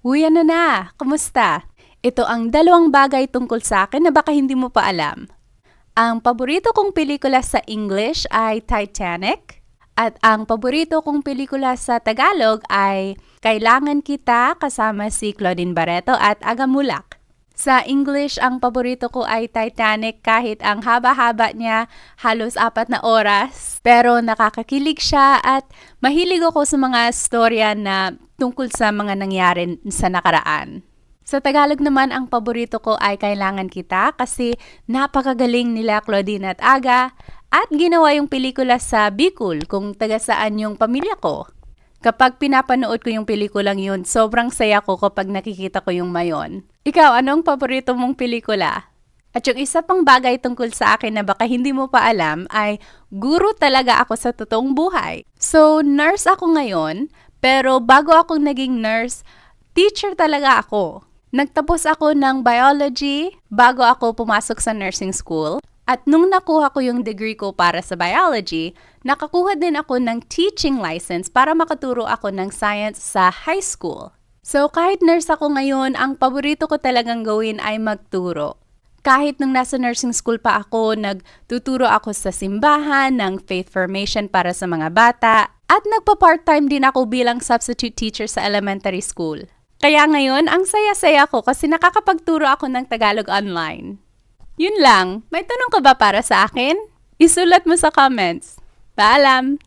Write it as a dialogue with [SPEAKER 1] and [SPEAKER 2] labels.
[SPEAKER 1] Uy, ano na? Kumusta? Ito ang dalawang bagay tungkol sa akin na baka hindi mo pa alam. Ang paborito kong pelikula sa English ay Titanic. At ang paborito kong pelikula sa Tagalog ay Kailangan Kita kasama si Claudine Barreto at Agamulak. Sa English, ang paborito ko ay Titanic kahit ang haba-haba niya, halos 4 na oras. Pero nakakakilig siya at mahilig ako sa mga storya na tungkol sa mga nangyari sa nakaraan. Sa Tagalog naman, ang paborito ko ay Kailangan Kita kasi napakagaling nila Claudine at Aga at ginawa yung pelikula sa Bicol kung taga saan yung pamilya ko. Kapag pinapanood ko yung pelikulang yun, sobrang saya ko kapag nakikita ko yung mayon. Ikaw, anong paborito mong pelikula? At yung isa pang bagay tungkol sa akin na baka hindi mo pa alam ay guro talaga ako sa totoong buhay. So, nurse ako ngayon, pero bago ako naging nurse, teacher talaga ako. Nagtapos ako ng biology bago ako pumasok sa nursing school. At nung nakuha ko yung degree ko para sa biology, nakakuha din ako ng teaching license para makaturo ako ng science sa high school. So kahit nurse ako ngayon, ang paborito ko talagang gawin ay magturo. Kahit nung nasa nursing school pa ako, nagtuturo ako sa simbahan ng faith formation para sa mga bata at nagpa-part-time din ako bilang substitute teacher sa elementary school. Kaya ngayon, ang saya-saya ko kasi nakakapagturo ako ng Tagalog online. Yun lang. May tanong ka ba para sa akin? Isulat mo sa comments. Paalam!